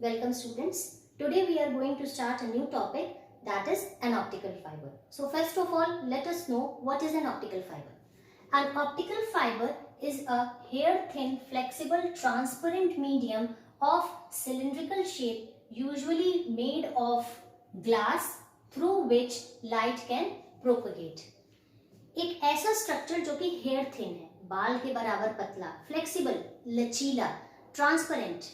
Welcome students. Today we are going to start a new topic, that is an optical fiber. So first of all, let us know what is an optical fiber. An optical fiber is a hair thin, flexible, transparent medium of cylindrical shape, usually made of glass, through which light can propagate. एक ऐसा structure जो कि hair thin है, बाल के बराबर पतला, flexible, लचीला, ट्रांसपेरेंट,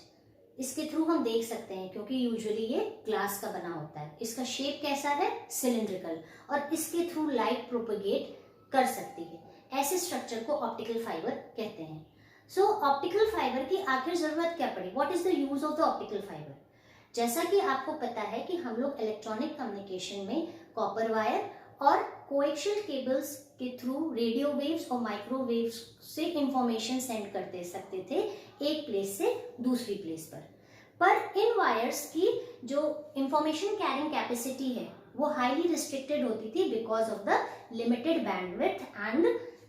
इसके थ्रू हम देख सकते हैं क्योंकि यूजुअली ये ग्लास का बना होता है। इसका शेप कैसा है? सिलिंड्रिकल, और इसके थ्रू लाइट प्रोपेगेट कर सकती है। ऐसे स्ट्रक्चर को ऑप्टिकल फाइबर कहते हैं। सो ऑप्टिकल फाइबर की आखिर जरूरत क्या पड़ी? What is the use of the optical fibre? जैसा कि आपको पता है कि हम लोग इलेक्ट्रॉनिक कम्युनिकेशन में कॉपर वायर और कोएक्शियल केबल्स के थ्रू रेडियो वेव्स और माइक्रोवेव्स से इंफॉर्मेशन सेंड करते सकते थे एक प्लेस से दूसरी प्लेस पर इन वायर्स की जो इंफॉर्मेशन कैरिंग कैपेसिटी है वो हाईली रिस्ट्रिक्टेड होती थी because of the limited bandwidth and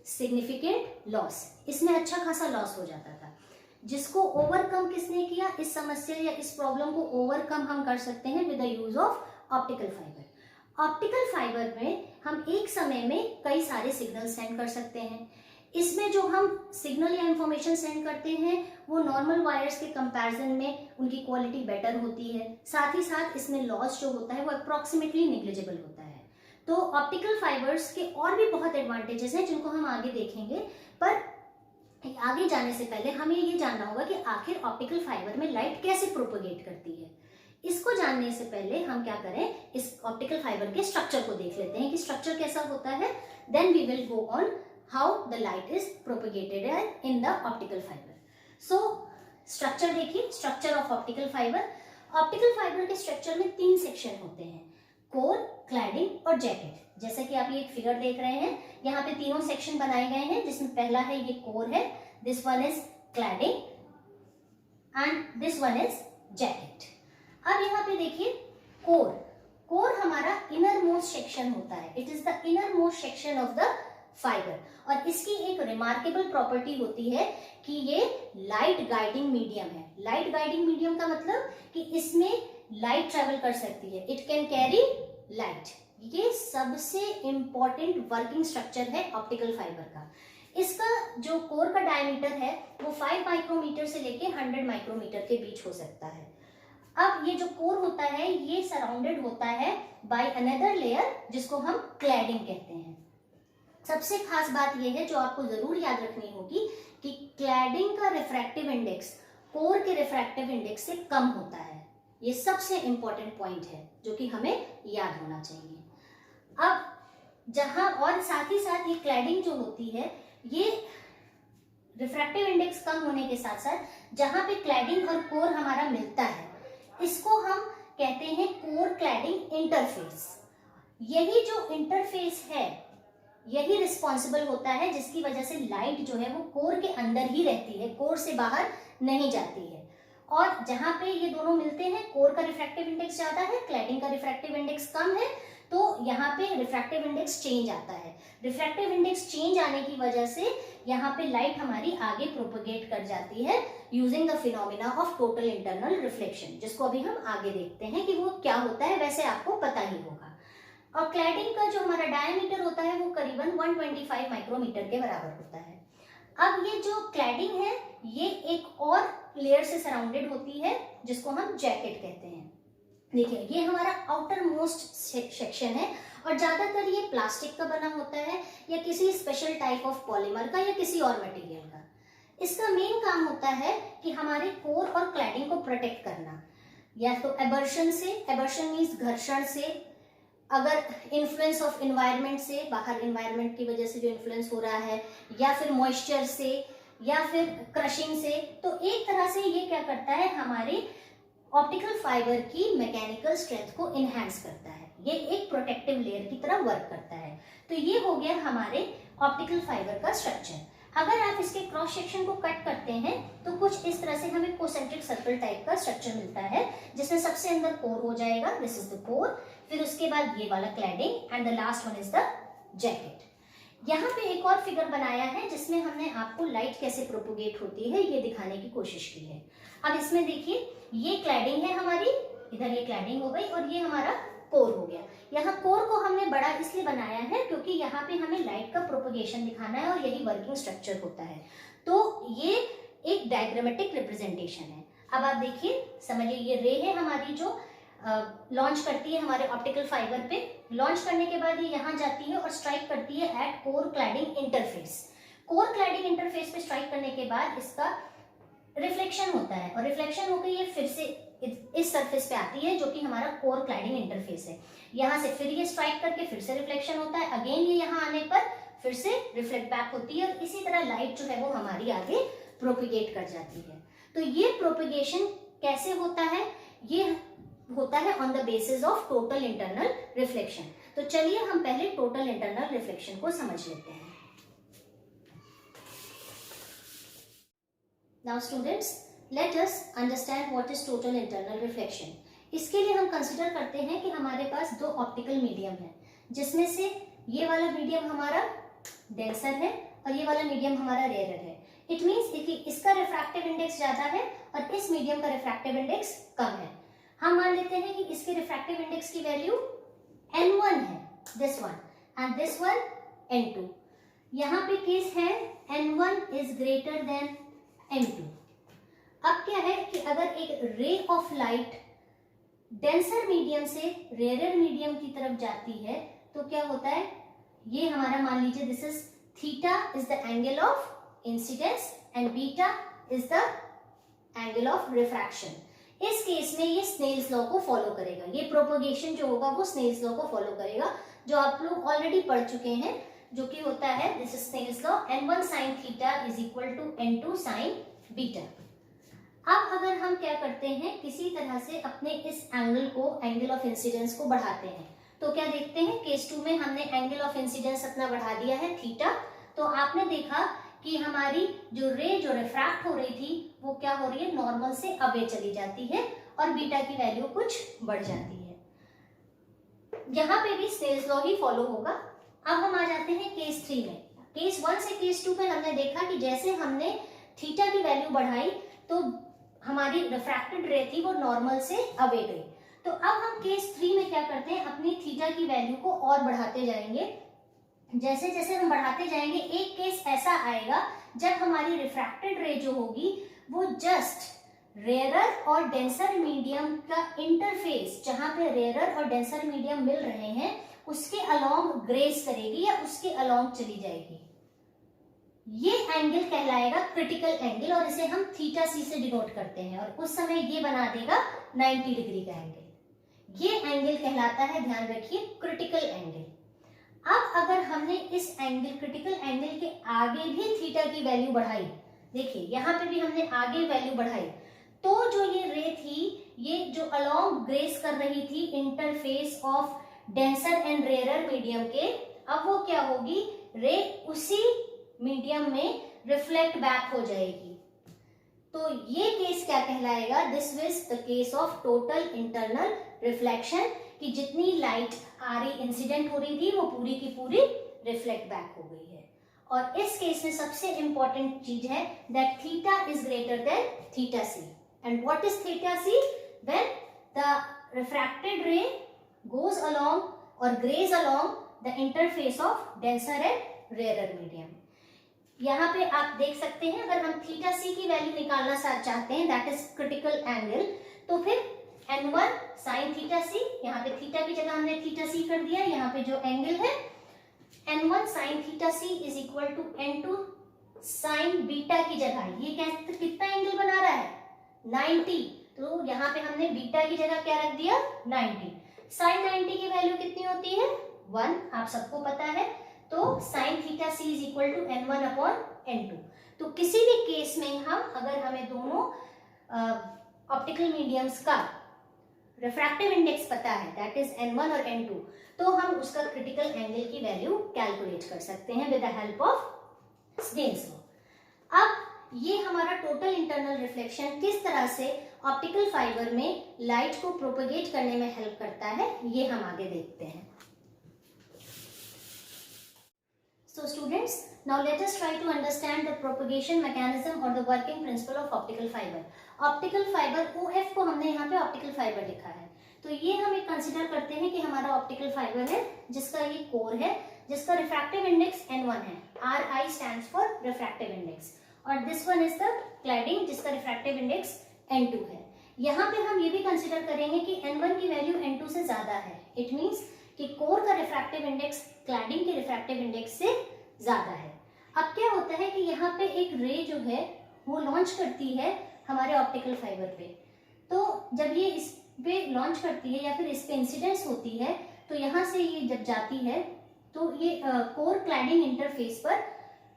significant loss. इसमें अच्छा खासा लॉस हो जाता था, जिसको ओवरकम किसने किया? इस समस्या या इस प्रॉब्लम को ओवरकम हम कर सकते हैं with the use of optical fibre. Optical fibre में हम एक समय में कई सारे सिग्नल सेंड कर सकते हैं। इसमें जो हम सिग्नल या इंफॉर्मेशन सेंड करते हैं वो नॉर्मल वायर्स के कंपैरिजन में उनकी क्वालिटी बेटर होती है। साथ ही साथ इसमें लॉस जो होता है वो अप्रोक्सीमेटली नेग्लिजिबल होता है। तो ऑप्टिकल फाइबर्स के और भी बहुत एडवांटेजेस हैं जिनको हम आगे देखेंगे, पर आगे जाने से पहले हमें ये जानना होगा कि आखिर ऑप्टिकल फाइबर में लाइट कैसे प्रोपेगेट करती है। इसको जानने से पहले हम क्या करें, इस ऑप्टिकल फाइबर के स्ट्रक्चर को देख लेते हैं कि स्ट्रक्चर कैसा होता है। Then we will go on how the light is propagated in the optical fiber. So structure देखिए, structure of optical fiber. Optical fiber के structure में 3 सेक्शन होते हैं, कोर, क्लैडिंग और जैकेट। जैसा कि आप ये एक फिगर देख रहे हैं, यहाँ पे तीनों सेक्शन बनाए गए हैं, जिसमें पहला है ये कोर है, this one is cladding and this one is jacket. अब यहाँ पे देखिए कोर हमारा इनर मोस्ट सेक्शन होता है। It is the inner most section of the fibre, और इसकी एक रिमार्केबल प्रॉपर्टी होती है कि ये लाइट गाइडिंग मीडियम है। लाइट गाइडिंग मीडियम का मतलब कि इसमें लाइट ट्रेवल कर सकती है, इट कैन कैरी लाइट। ये सबसे इंपॉर्टेंट वर्किंग स्ट्रक्चर है ऑप्टिकल फाइबर का। इसका जो कोर का डायमीटर है वो 5 माइक्रोमीटर से लेके 100 माइक्रोमीटर के बीच हो सकता है। अब ये जो कोर होता है ये सराउंडेड होता है बाय अनदर लेयर जिसको हम क्लैडिंग कहते हैं। सबसे खास बात यह है जो आपको जरूर याद रखनी होगी कि क्लैडिंग का रिफ्रैक्टिव इंडेक्स कोर के रिफ्रैक्टिव इंडेक्स से कम होता है। ये सबसे इंपॉर्टेंट पॉइंट है जो कि हमें याद होना चाहिए। अब जहां और साथ ही साथ ये क्लैडिंग जो होती है ये रिफ्रैक्टिव इंडेक्स कम होने के साथ साथ जहां पे क्लैडिंग और कोर हमारा मिलता है इसको हम कहते हैं कोर क्लैडिंग इंटरफेस। यही जो इंटरफेस है यही रिस्पॉन्सिबल होता है जिसकी वजह से लाइट जो है वो कोर के अंदर ही रहती है, कोर से बाहर नहीं जाती है। और जहां पे ये दोनों मिलते हैं, कोर का रिफ्रैक्टिव इंडेक्स ज्यादा है, क्लैडिंग का रिफ्रैक्टिव इंडेक्स कम है, तो यहाँ पे रिफ्रैक्टिव इंडेक्स चेंज आता है। रिफ्रैक्टिव इंडेक्स चेंज आने की वजह से यहाँ पे लाइट हमारी आगे प्रोपेगेट कर जाती है using the phenomena of total internal reflection, जिसको अभी हम आगे देखते हैं कि वो क्या होता है, वैसे आपको पता ही होगा। और क्लैडिंग का जो हमारा डायमीटर होता है वो करीबन 125 माइक्रोमीटर के बराबर होता है। अब ये जो क्लैडिंग है ये एक और लेयर से सराउंडेड होती है जिसको हम जैकेट कहते हैं। देखिए ये हमारा आउटर मोस्ट सेक्शन है और ज्यादातर ये प्लास्टिक का बना होता है या किसी स्पेशल टाइप ऑफ पॉलीमर का या किसी और मटेरियल का। इसका मेन काम होता है कि हमारे कोर और क्लैडिंग को प्रोटेक्ट करना, या तो एबर्शन से, एबर्शन मीन्स घर्षण से, अगर इन्फ्लुएंस ऑफ इन्वायरमेंट से, बाहर इन्वायरमेंट की वजह से जो इन्फ्लुएंस हो रहा है, या फिर मॉइस्चर से, या फिर क्रशिंग से, तो एक तरह से ये क्या करता है, हमारे ऑप्टिकल फाइबर की मैकेनिकल स्ट्रेंथ को इनहैंस करता है। ये एक प्रोटेक्टिव लेयर की तरह वर्क करता है। तो ये हो गया हमारे ऑप्टिकल फाइबर का स्ट्रक्चर। अगर आप इसके क्रॉस सेक्शन को कट करते हैं तो कुछ इस तरह से हमें कोसेंट्रिक सर्कल टाइप का स्ट्रक्चर मिलता है, जिसमें सबसे अंदर कोर हो जाएगा, दिस इज द कोर, फिर उसके बाद ये वाला cladding and the last one is the jacket. यहाँ पे एक और फिगर बनाया है जिसमें हमने आपको लाइट कैसे प्रोपोगेट होती है ये दिखाने की कोशिश की है। अब इसमें देखिए, ये क्लैडिंग है हमारी, इधर ये क्लैडिंग हो गई और ये हमारा कोर हो गया। यहाँ कोर को हमने बड़ा इसलिए बनाया है क्योंकि यहाँ पे हमें लाइट का प्रोपोगेशन दिखाना है और यही वर्किंग स्ट्रक्चर होता है। तो ये एक डायग्रामेटिक रिप्रेजेंटेशन है। अब आप देखिए, समझिए, ये रे है हमारी जो लॉन्च करती है हमारे ऑप्टिकल फाइबर पे। लॉन्च करने के बाद ये यहाँ जाती है और स्ट्राइक करती है at core cladding interface. Core cladding interface पे स्ट्राइक करने के बाद इसका रिफ्लेक्शन होता है और रिफ्लेक्शन होकर ये फिर से इस सरफेस पे आती है जो कि हमारा कोर क्लैडिंग इंटरफेस है। यहाँ से फिर ये स्ट्राइक करके फिर से रिफ्लेक्शन होता है, अगेन ये यहाँ आने पर फिर से रिफ्लेक्ट बैक होती है और इसी तरह लाइट जो है वो हमारी आगे प्रोपिगेट कर जाती है। तो ये प्रोपिगेशन कैसे होता है? ये होता है on the basis of total internal reflection. तो चलिए हम पहले टोटल इंटरनल रिफ्लेक्शन को समझ लेते हैं। Now students, let us understand what is total internal reflection. इसके लिए हम कंसिडर करते हैं कि हमारे पास दो ऑप्टिकल मीडियम है, जिसमें से ये वाला मीडियम हमारा डेंसर है और ये वाला मीडियम हमारा रेयरर है। इट मीन्स कि इसका रिफ्रैक्टिव इंडेक्स ज्यादा है और इस मीडियम का रिफ्रैक्टिव इंडेक्स कम है। हम मान लेते हैं कि इसके रिफ्रैक्टिव इंडेक्स की वैल्यू n1 है, this one, and this one n2। यहाँ पे केस है n1 is greater then n2। अब क्या है कि अगर एक ray of light denser medium से रेयर मीडियम की तरफ जाती है तो क्या होता है, ये हमारा मान लीजिए this is theta is the angle of incidence and beta is the angle of refraction. इस केस में ये स्नेल्स लॉ को फॉलो करेगा, ये प्रोपोगेशन जो होगा वो स्नेल्स लॉ को फॉलो करेगा, जो आप लोग ऑलरेडी पढ़ चुके हैं, जो कि होता है this is Snell's law, n1 sin theta is equal to n2 sin beta. अब अगर हम क्या करते हैं, किसी तरह से अपने इस एंगल को, एंगल ऑफ इंसिडेंस को बढ़ाते हैं, तो क्या देखते हैं, केस 2 में हमने एंगल ऑफ इंसिडेंस अपना बढ़ा दिया है थीटा। तो आपने देखा कि हमारी जो रे जो रिफ्रैक्ट हो रही थी वो क्या हो रही है, नॉर्मल से अवे चली जाती है और बीटा की वैल्यू कुछ बढ़ जाती है। यहाँ पे भी स्नेल्स लॉ ही फॉलो होगा। अब हम आ जाते हैं केस 3 में। केस 1 से केस 2 में हमने देखा कि जैसे हमने थीटा की वैल्यू बढ़ाई तो हमारी रिफ्रैक्टेड रे थी वो नॉर्मल से अवे गई। तो अब हम केस 3 में क्या करते हैं, अपनी थीटा की वैल्यू को और बढ़ाते जाएंगे। जैसे जैसे हम बढ़ाते जाएंगे, एक केस ऐसा आएगा जब हमारी रिफ्रैक्टेड रे जो होगी वो जस्ट रेयरर और डेंसर मीडियम का इंटरफेस, जहां पे रेयरर और डेंसर मीडियम मिल रहे हैं, उसके अलोंग ग्रेस करेगी या उसके अलोंग चली जाएगी। ये एंगल कहलाएगा क्रिटिकल एंगल और इसे हम थीटा सी से डिनोट करते हैं और उस समय ये बना देगा 90 डिग्री का एंगल। ये एंगल कहलाता है, ध्यान रखिए, क्रिटिकल एंगल। अब अगर हमने इस एंगल, क्रिटिकल एंगल के आगे भी थीटा की वैल्यू बढ़ाई, देखिए यहाँ पे भी हमने आगे वैल्यू बढ़ाई, तो जो ये रे थी, ये जो अलोंग ग्रेस कर रही थी interface of denser and rarer medium के, अब वो क्या होगी, रे उसी मीडियम में रिफ्लेक्ट बैक हो जाएगी। तो ये केस क्या कहलाएगा, this is the case of total internal reflection, कि जितनी लाइट आ रही, इंसिडेंट हो रही थी, वो पूरी की पूरी रिफ्लेक्ट बैक हो गई है। और इस केस में सबसे इंपॉर्टेंट चीज है that theta is greater than theta C. And what is theta C? When the refracted ray goes along or grays along the interface of denser and rarer medium। यहाँ पे आप देख सकते हैं, अगर हम थीटा सी की वैल्यू निकालना चाहते हैं, दैट इज क्रिटिकल एंगल, तो फिर n1 sin थीटा सी, यहाँ पे थीटा की जगह हमने थीटा सी कर दिया, यहाँ पे जो एंगल है n1 sin theta C is equal to n2 sin beta की जगह ये कितना एंगल बना रहा है, 90। तो यहाँ पे हमने बीटा की जगह क्या रख दिया, 90। sin 90 की वैल्यू कितनी होती है, 1, आप सबको पता है। तो sin theta c is equal to n1 upon n2। तो किसी भी केस में हम, अगर हमें दोनों ऑप्टिकल मीडियम्स का रिफ्रैक्टिव इंडेक्स पता है, दैट इज n1 और n2, तो हम उसका क्रिटिकल एंगल की वैल्यू कैलकुलेट कर सकते हैं with the help of Snell's law. अब ये हमारा टोटल इंटरनल रिफ्लेक्शन किस तरह से ऑप्टिकल फाइबर में लाइट को प्रोपेगेट करने में हेल्प करता है, ये हम आगे देखते हैं। सो So students, now let us try to understand the propagation mechanism or the working principle of optical fiber. Optical fiber OF को हमने यहाँ पे optical fiber लिखा है, तो ये हम एक कंसिडर करते हैं कि हमारा ऑप्टिकल फाइबर है जिसका ये कोर है, जिसका रिफ्रैक्टिव इंडेक्स N1 है. RI stands for refractive index, और this one is the cladding जिसका रिफ्रैक्टिव इंडेक्स N2 है. यहाँ पे हम ये भी कंसिडर करेंगे कि N1 की वैल्यू N2 से ज्यादा है. इट मीन्स कि कोर का रिफ्रैक्टिव इंडेक्स क्लैडिंग के रिफ्रैक्टिव इंडेक्स से ज्यादा है. अब क्या होता है कि यहाँ पे एक रे जो है वो लॉन्च करती है हमारे ऑप्टिकल फाइबर पे. तो जब ये इस पे लॉन्च करती है या फिर इस पे इंसिडेंस होती है, तो यहाँ से ये जब जाती है तो ये कोर क्लैडिंग इंटरफेस पर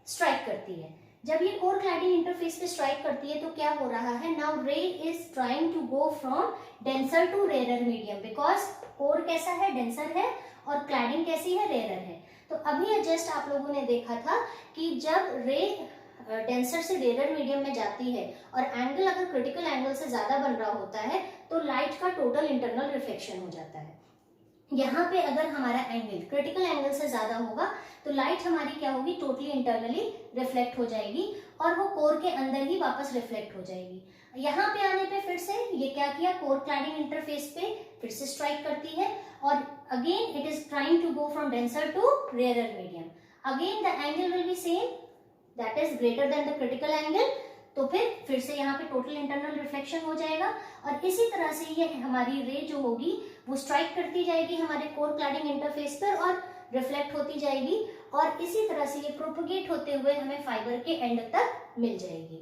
स्ट्राइक करती है. जब ये कोर क्लैडिंग इंटरफेस पे स्ट्राइक करती है तो क्या हो रहा है, now ray is trying to go from denser to rare medium, because core कैसा है, डेंसर है, और क्लैडिंग कैसी है, रेयर है. तो अभी जस्ट आप लोगों ने देखा था कि जब रे डेंसर से रेयर मीडियम में जाती है और एंगल अगर क्रिटिकल एंगल से ज्यादा बन रहा होता है तो लाइट का टोटल इंटरनल रिफ्लेक्शन हो जाता है. यहाँ पे अगर हमारा एंगल क्रिटिकल एंगल से ज्यादा होगा तो लाइट हमारी क्या होगी, टोटली इंटरनली रिफ्लेक्ट हो जाएगी और वो कोर के अंदर ही वापस रिफ्लेक्ट हो जाएगी. यहाँ पे आने पे फिर से ये क्या किया, कोर क्लैडिंग इंटरफेस पे फिर से स्ट्राइक करती है और again it is trying to go from denser to rare medium. Again the angle will be same, that is greater than the critical angle. तो फिर से यहाँ पे टोटल इंटरनल रिफ्लेक्शन हो जाएगा और इसी तरह से ये हमारी रे जो होगी वो स्ट्राइक करती जाएगी हमारे कोर क्लैडिंग इंटरफेस पर और रिफ्लेक्ट होती जाएगी और इसी तरह से ये प्रोपगेट होते हुए हमें फाइबर के एंड तक मिल जाएगी.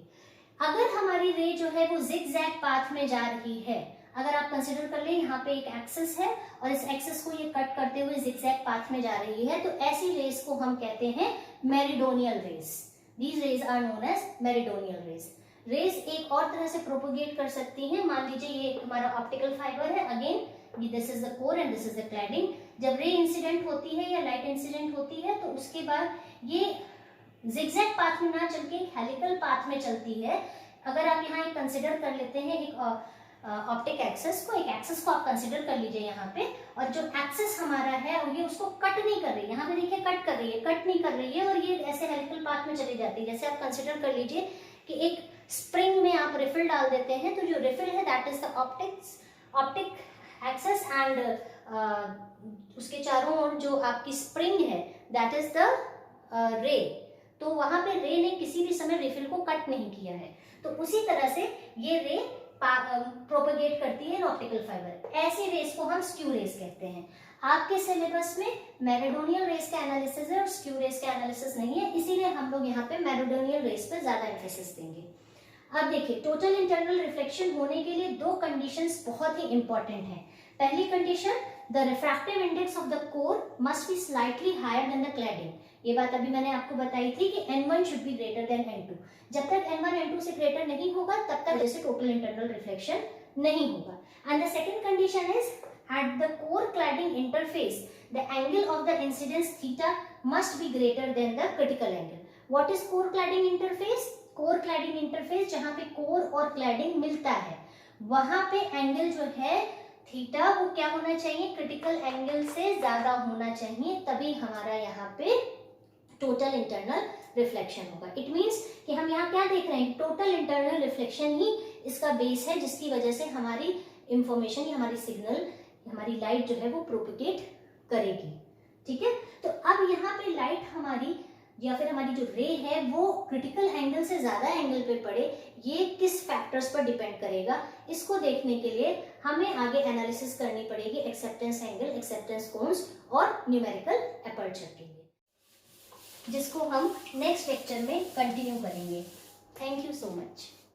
अगर हमारी रे जो है वो जिगजैग पाथ में जा रही है, अगर आप कंसिडर कर लें यहाँ पे एक एक्सिस है और इस एक्सिस को ये कट करते हुए जिगजैग पाथ में जा रही है, तो ऐसी रेस को हम कहते हैं meridional rays. These rays are known as meridional rays. Rays एक और तरह से प्रोपोगेट कर सकती हैं. मान लीजिए ये हमारा ऑप्टिकल फाइबर है, again this is the core and this is the cladding. जब रे इंसिडेंट होती है या लाइट इंसिडेंट होती है तो उसके बाद ये जिगजैग पाथ में ना चल के हेलिकल पाथ में चलती है. अगर आप यहाँ एक कंसिडर कर लेते हैं एक ऑप्टिक एक्सिस को, एक एक्सिस को आप कंसिडर कर लीजिए यहाँ पे, और जो एक्सिस हमारा है ये उसको कट नहीं कर रही है. यहाँ पे देखिए कट कर रही है, कट नहीं कर रही है और ये ऐसे हेलिकल पाथ में चली जाती है. जैसे आप कंसिडर कर लीजिए कि एक स्प्रिंग में आप रिफिल डाल देते हैं, तो जो रिफिल है that is the optic axis and उसके चारों ओर जो आपकी स्प्रिंग है दैट इज द रे. तो वहां पे रे ने किसी भी समय रिफिल को कट नहीं किया है. तो उसी तरह से ये रे प्रोपगेट करती है ऑप्टिकल फाइबर. ऐसी रेस को हम स्क्यू रेस कहते हैं. आपके सिलेबस में मेरिडोनियल रेस का एनालिसिस है और स्क्यू रेस का एनालिसिस नहीं है, इसीलिए हम लोग यहाँ पे मेरिडोनियल रेस पर ज्यादा एम्फेसिस देंगे. अब देखिए, टोटल इंटरनल रिफ्लेक्शन होने के लिए दो कंडीशंस बहुत ही इंपॉर्टेंट हैं. पहली condition, the refractive index of the core must be slightly higher than the cladding. ये बात अभी मैंने आपको बताई थी कि N1 should be greater than N2. जब तक N1 N2 से ग्रेटर नहीं होगा तब तक जैसे टोटल इंटरनल रिफ्लेक्शन नहीं होगा. And the second condition is at the core cladding interface the angle of the incidence theta must be greater than the critical angle. What is core cladding interface? Core cladding interface जहां पे core और cladding मिलता है वहां पे angle जो है theta वो क्या होना चाहिए, क्रिटिकल एंगल से ज्यादा होना चाहिए, तभी हमारा यहाँ पे टोटल इंटरनल रिफ्लेक्शन होगा. इट मींस कि हम यहाँ क्या देख रहे हैं, टोटल इंटरनल रिफ्लेक्शन ही इसका बेस है जिसकी वजह से हमारी इंफॉर्मेशन या हमारी सिग्नल, हमारी लाइट जो है वो प्रोपगेट करेगी. ठीक है, तो अब यहाँ पे लाइट हमारी या फिर हमारी जो रे है वो क्रिटिकल एंगल से ज्यादा एंगल पे पड़े, ये किस फैक्टर्स पर डिपेंड करेगा, इसको देखने के लिए हमें आगे एनालिसिस करनी पड़ेगी एक्सेप्टेंस एंगल, एक्सेप्टेंस कोन्स और न्यूमेरिकल एपर्चर के लिए, जिसको हम नेक्स्ट लेक्चर में कंटिन्यू करेंगे. Thank you so much.